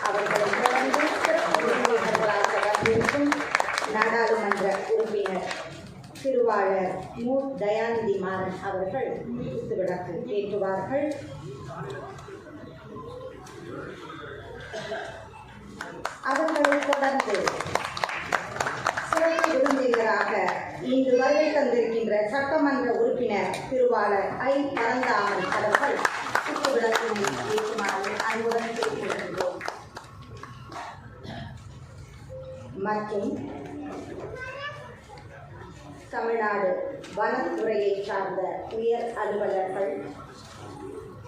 அவர்களை தொடர்ந்து சிறப்பு விருந்தினர்களாக வரவேற்கும் நாடாளுமன்ற உறுப்பினர் திருவாளர் மு. தயாநிதி மாறன் அவர்கள் குத்துவிளக்கு ஏற்றுவார்கள். அவர்களை தொடர்ந்து சிறப்பு விருந்தினராக இன்று வருகை தந்திருக்கின்ற சட்டமன்ற உறுப்பினர் திருவாளர் ஐ. பரந்தாமன் அவர்கள் குத்துவிளக்கினை ஏற்றுமாறு அன்புடன் கேட்டுக்கொள்கிறோம். மற்றும் தமிழ்நாடு வனத்துறையை சார்ந்த உயர் அலுவலர்கள்,